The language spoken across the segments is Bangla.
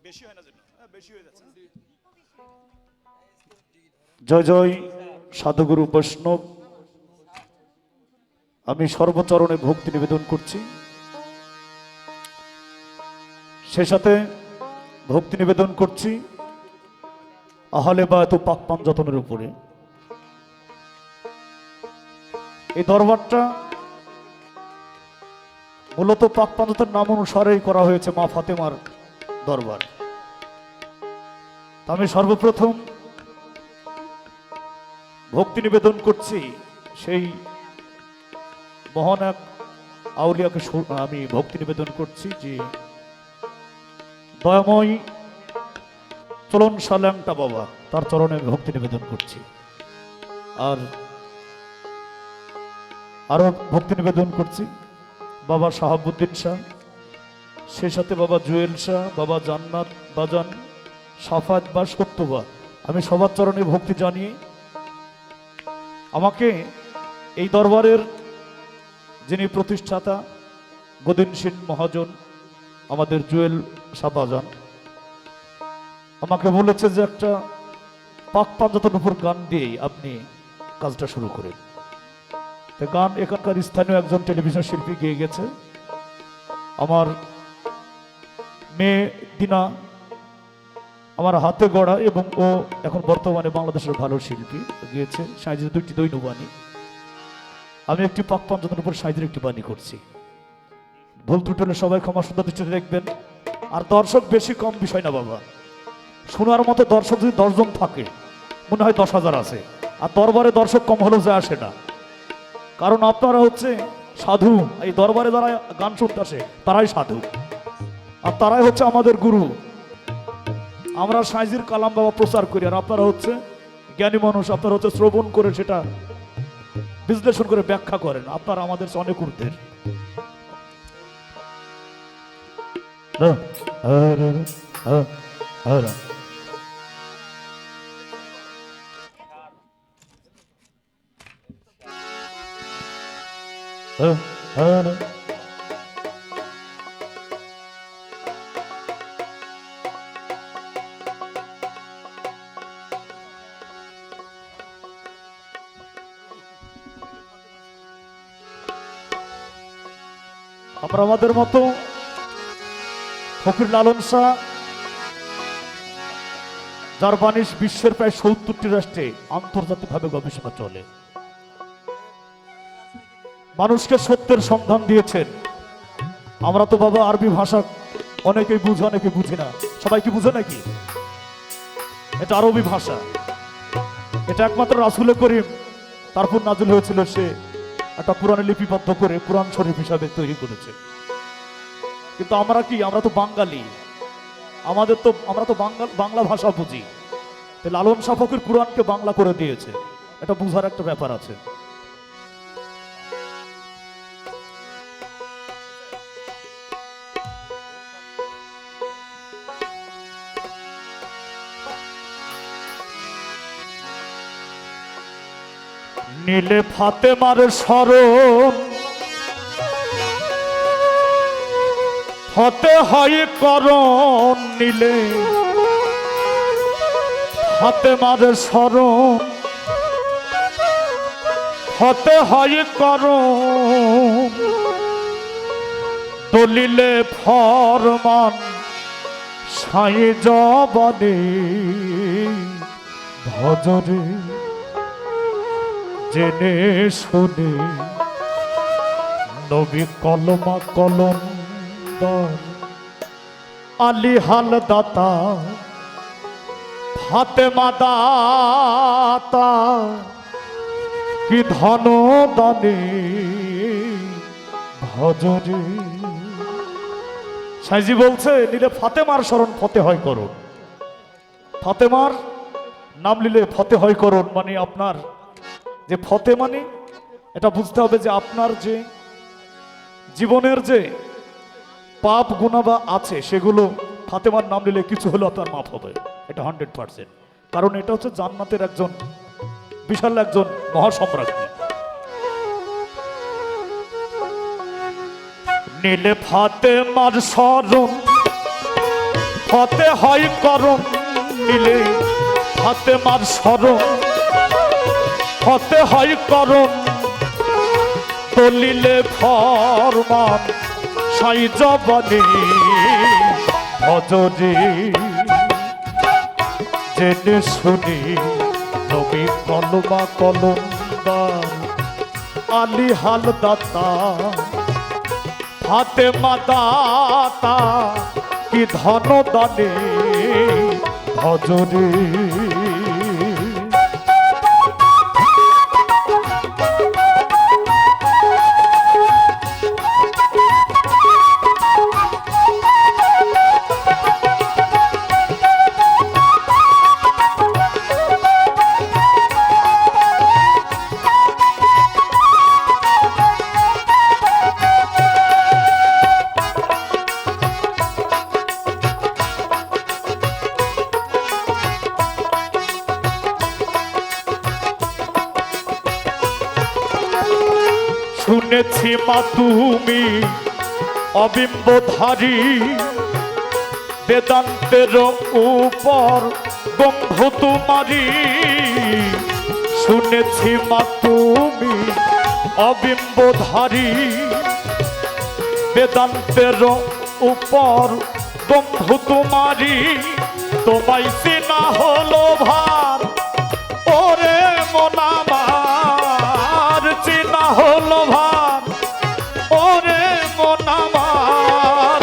বেশি হয় না যেন, বেশি হয়ে যাচ্ছে। জয় জয় সাধুগুরু বৈষ্ণব। আমি সর্বচরণে ভক্তি নিবেদন করছি, সে সাথে ভক্তি নিবেদন করছি আহলে বা এত পাক পাঞ্জতনের উপরে। এই দরবারটা মূলত পাক পাঞ্জতনের নাম অনুসারেই করা হয়েছে, মা ফাতেমার দরবার। আমি সর্বপ্রথম ভক্তি নিবেদন করছি সেই মহান এক আউলিয়াকে। আমি ভক্তি নিবেদন করছি যে দয়াময় চলন সাল্যাংটা বাবা, তার চরণে আমি ভক্তি নিবেদন করছি। আর আরো ভক্তি নিবেদন করছি বাবা শাহাবুদ্দিন শাহ, সে সাথে বাবা জুয়েল শাহ, বাবা জান্নাত বাজান, সাফাত বা সত্যবা। আমি সবার চরণে ভক্তি জানিয়ে আমাকে এই দরবারের যিনি প্রতিষ্ঠাতা গদিনশীল মহাজন আমাদের জুয়েল শাহবাজান আমাকে বলেছে যে একটা পাক পাঞ্জতনের উপর গান দিয়েই আপনি কাজটা শুরু করেন। তো গান এখানকার স্থানীয় একজন টেলিভিশন শিল্পী গেয়ে গেছে, আমার মেয়ে দিনা আমার হাতে গড়া, এবং ও এখন বর্তমানে বাংলাদেশের ভালো শিল্পী গিয়েছে। সাইজের দুইটি দৈনবাণী, আমি একটি পাক পাঞ্জতনের উপর সাইজের একটি বাণী করছি। ভুল ত্রুটি হলে সবাই ক্ষমা সুন্দর দৃষ্টিতে দেখবেন। আর দর্শক বেশি কম বিষয় না বাবা, শোনার মতো দর্শক যদি 10 জন থাকে মনে হয় 10,000 আছে, আর দরবারে দর্শক কম হলেও যায় আসে না। কারণ আপনারা হচ্ছে সাধু, এই দরবারে যারা গান শুনতে আসে তারাই সাধু, আর তারাই হচ্ছে আমাদের গুরু। আমরা সাইজির কালাম বাবা প্রচার করি, আর আপনারা হচ্ছে জ্ঞানী মানুষ, আপনারা হচ্ছে শ্রবণ করে সেটা বিশ্লেষণ করে ব্যাখ্যা করেন। আপনারা আমাদের অনেক ঊর্ধ্বের। আমরা আমাদের মতো ফকির লালন শাহ, যার বাণী বিশ্বের প্রায় 70টি রাষ্ট্রে আন্তর্জাতিকভাবে গবেষণা চলে, মানুষকে সত্যের সন্ধান দিয়েছেন। আমরা তো বাবা আরবি ভাষা অনেকেই বুঝে, অনেকে বুঝি না। সবাই কি বুঝে নাকি? এটা আরবি ভাষা, এটা একমাত্র রাসূল করিম তারপর নাযিল হয়েছিল, সে একটা কোরআনে লিপিবদ্ধ করে কোরআন শরীফ হিসাবে তৈরি করেছে। কিন্তু আমরা কি, আমরা তো বাঙালি, আমরা তো বাংলা ভাষা বুঝি। লালন শাহ ফকির কোরআনকে বাংলা করে দিয়েছে, এটা বুঝার একটা ব্যাপার আছে। নীলে ফাতেমার শরণ হতে হয় করণ, নীলে ফাতেমার শরণ হতে হয় করণ, দলিলে ফরমান সাই জবানে ভজরে জেনে শুনে নবী কলমা কলম আলী হাল দাতা ফাতেমা দাতা কি ধন দানে ভজরে। সাইজি বলছে নিলে ফাতেমার শরণ ফতে হয় করণ, ফাতেমার নাম নিলে ফতে হয় করণ। মানে আপনার যে ফতে, মানে এটা বুঝতে হবে যে আপনার যে জীবনের যে পাপ গুনাহ বা আছে সেগুলো ফাতেমার নাম নিলে কিছু হলেও আপনার মাফ হবে, এটা 100%। কারণ এটা হচ্ছে জান্নাতের একজন বিশাল একজন মহাসম্রাজ্ঞী। নীলে ফাতেমার শরণ হতে হয় করম নিলে হাতে মার স্মরণ, হতে হয় করম দলিলে ফরমান সাই জবানে ভজরে জেনে শুনি নবী কলমা কলমদার আলী হালদাতা হাতে মাদাতা কি ধন দানে ভজরে। শুনেছি মা তুমি অবিম্বধারী, বেদান্তের উপর গম্ভ তোমারি। শুনেছি মা তুমি অবিম্বধারী, বেদান্তের উপর গম্ভ তোমারি। তোমায় চেনা হলো ভার ওরে মনামার, চেনা হলো ভার ওরে মনামার।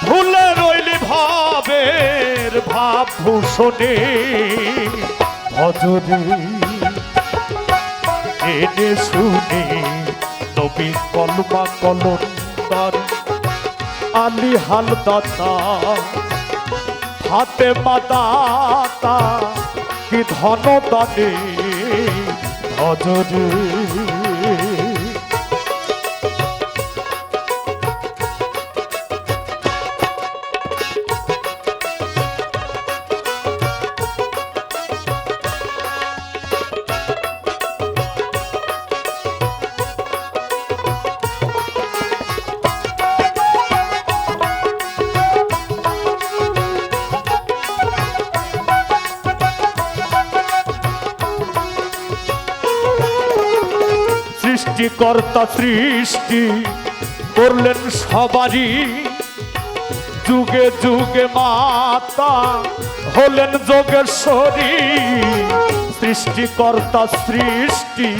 ভুলে রইলি ভাবের ভাব ভূষণে ভজরে এনে শুনে নবী কলমা কলমদার আলী হালদাতা হাতে মাদাতা কি ধন দানে ভজরে। সৃষ্টিকর্তা সৃষ্টি করলেন সবারই, যুগে যুগে মাতা হলেন যোগেশ্বরী। সৃষ্টিকর্তা সৃষ্টি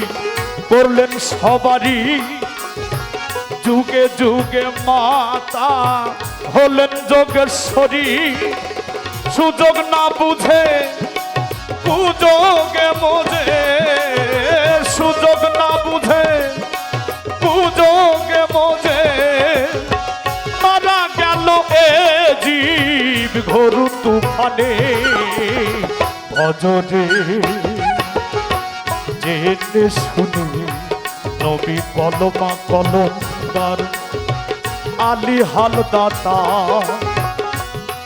করলেন সবারই, যুগে যুগে মাতা হলেন যোগেশ্বরী। সুযোগ না বুঝে কুযোগে মোজে, সুযোগ না বুঝে কুযোগে মোজে। মারা গেল এ জীব ঘোর তুফানে ভজরে জেনে শুনে নবী কলমা কলমদার আলী হালদাতা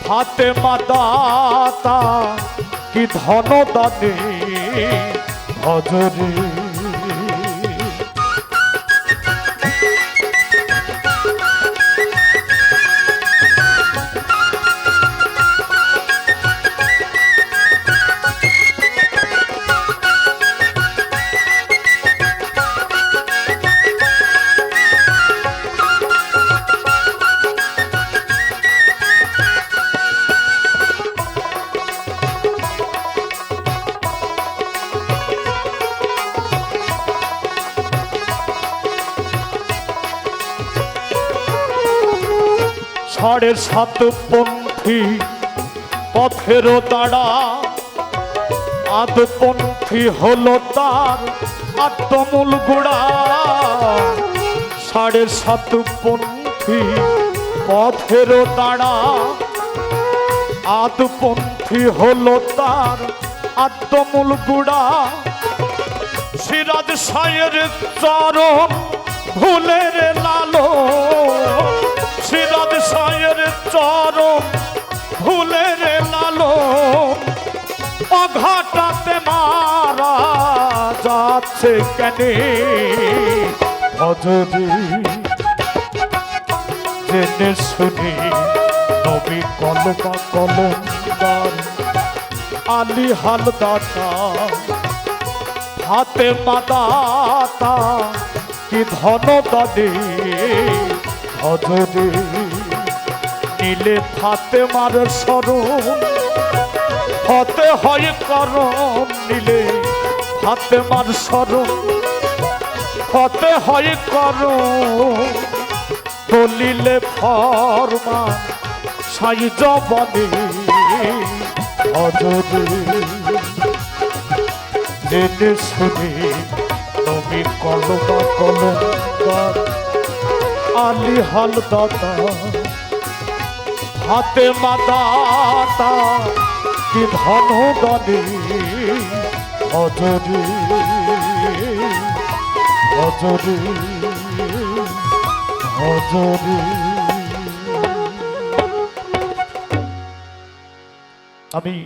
হাতে মাদাতা কি ধন দানে ভজরে। সাড়ে সাত পন্থী পথের তাড়া, আদপন্থী হলো তার আত্মমূল গোড়া। সাড়ে সাত পন্থী পথের তাড়া, আদপন্থী হলো তার আত্মমূল গোড়া। সিরাজ শায়ের চরণ ভুলের লালো, সিরাজ শায়ের চরণ ভুলের লালো। অঘাটাতে মারা যাচ্ছে কেনে ভজরে জেনে শুনি নবী কলমা কলমদার আলী হালদাতা হাতে মাদাতা কি ধন দাদে হজরে নীলে ফাতে মার স্মরণ হতে হয় করম নীলে ফাতে মার স্মরণ হতে হয় করম দলিলে ফরমান সাই জবানে হজরে জেনে শুনে নবী কলমা কলমদার আলী হালদাতা হাতে মাদাতা কি ধন দানে হজরে হজরে হজরে। আমি